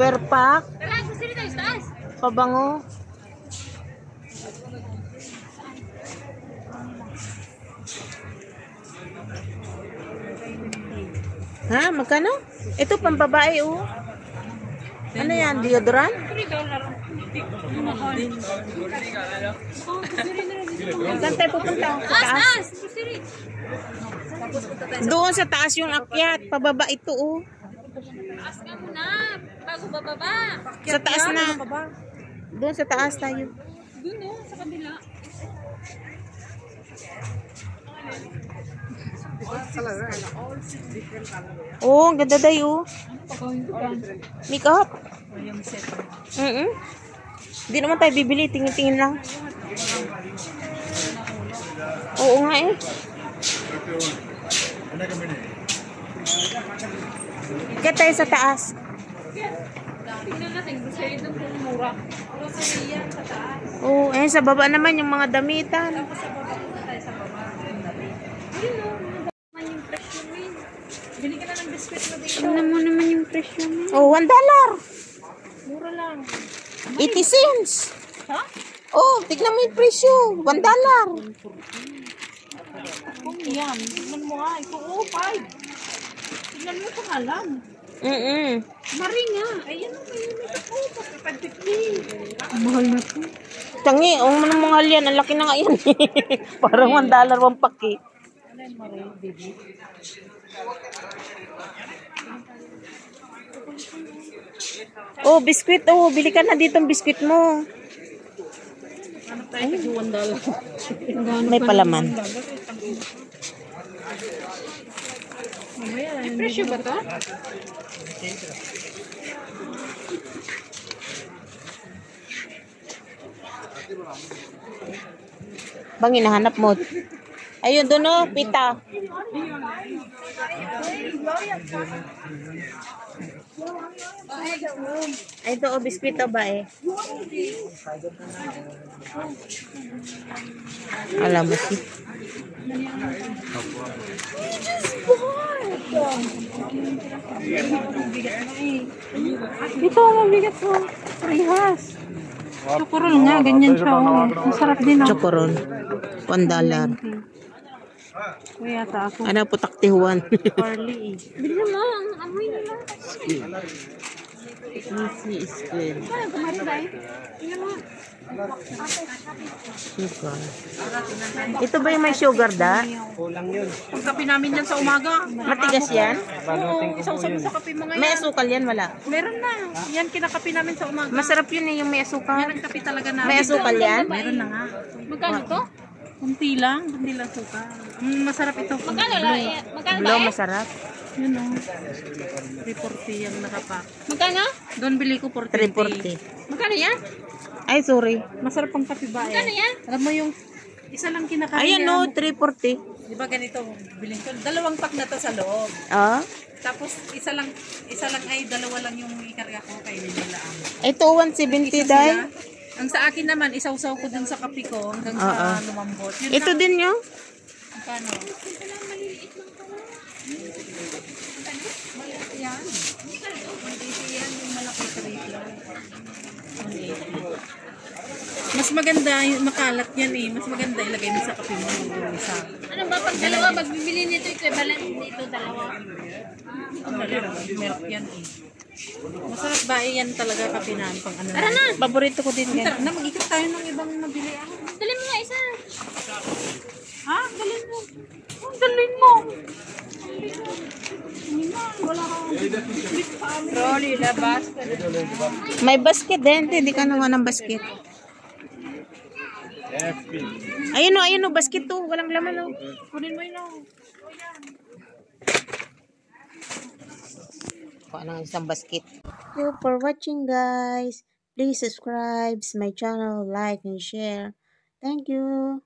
Per pack. Pabango. Ha? Magkano? Ito pambabae oh. Ano yan? Deodorant? Saan tayo pupunta? Sa taas? Doon sa taas yung akyat. Pababa ito oh. Taas ka muna. Bago bababa. Sa taas na. Doon sa taas tayo. Doon oh, sa kabila. Oh, ang ganda dayo. Makeup. Hindi naman tayo bibili. Tingin-tingin lang. Oo nga eh. Kaya tayo sa taas. Tingnan natin. Grocery doon kung mura. Grocery yan sa taas. Oo, eh sa baba naman yung mga damitan. Tapos sa baba punta tayo sa baba. Ayun o. Naman yung presyo min. Bili ka na ng biscuit mo dito. Tingnan mo naman yung presyo min. Oh, $1. Mura lang. 80 cents. Ha? Oh, tignan mo yung presyo. $1. Kung yan. Tignan mo nga. Ito o, 5. Tignan mo pangalan. Mari nga. Ayan o, may ito po. Mahal na po. Tangi, manong mahal yan. Ang laki na nga yan. Parang $1 1 paki. Oh, biskuit. Oh, bili ka na dito ang biskuit mo. Ano tayo? $1. May palaman. May presyo ba ito? Bang hinahanap mo? Ayun, doon oh, pita. Ay, ito oh, biskuit oh, ba eh? Alam mo si. Ito, mabigat mo. Parehas. Chocorol nga, ganyan siya. Masarap din ako. Chocorol. $1. Kuya, ta ako. Ano po taktihuan? Parley eh. Bili mo, ang amoy nila. Easy squid. Ano, kumari ba eh? Tingnan mo. Sugar. Ito ba yung may sugar da? Ang kape namin yan sa umaga. Matigas yan? Oo, isaw-saw mo sa kape mo ngayon. May asukal yan, wala? Meron na. Yan kinakape namin sa umaga. Masarap yun eh, yung may asukal. Yan ang kape talaga namin. May asukal yan? Meron na nga. Magkano to? Kunti lang suka. Masarap ito. Magkano lang? Magkano Blue, masarap. Yun o. 340 yung nakapak. Magkano? Doon bili ko 420. 340. Magkano yan? Ay, sorry. Masarap pang kape ba eh. Magkano yan? Alam mo yung isa lang kinakain Ayan no, 340. Di ba ganito, bilhin ko. 2 pack na to sa loob. Ah? Tapos isa lang ay 2 lang yung ikarga ko kay nila. Ito, 170 dahil. Ang sa akin naman, isawsaw ko dun sa kape ko hanggang sa lumambot. Yun Ito lang. din yun. Magkano? Malaki yan. Malaki yan, yung malaki karito. Mas maganda, yung makalat yan eh. Mas maganda ilagay mo sa kape mo yung isa. Ano ba pag dalawa, pag bibili nito, equivalent nito dalawa. Milk yan eh. Masarap ba yan talaga kape namin pang ano. Tara na! Paborito ko din yan. Na, mag-ikot tayo ng ibang mabili. Dali mo nga isa. Ha? Dalhin mo. Dalhin mo. Wala kang trolley na basket. May basket din. Hindi ka naman ng basket. Ayun o, basket to. Walang laman o. Kunin mo yun. Kuha ng isang basket. Thank you for watching guys. Please subscribe my channel, like and share. Thank you.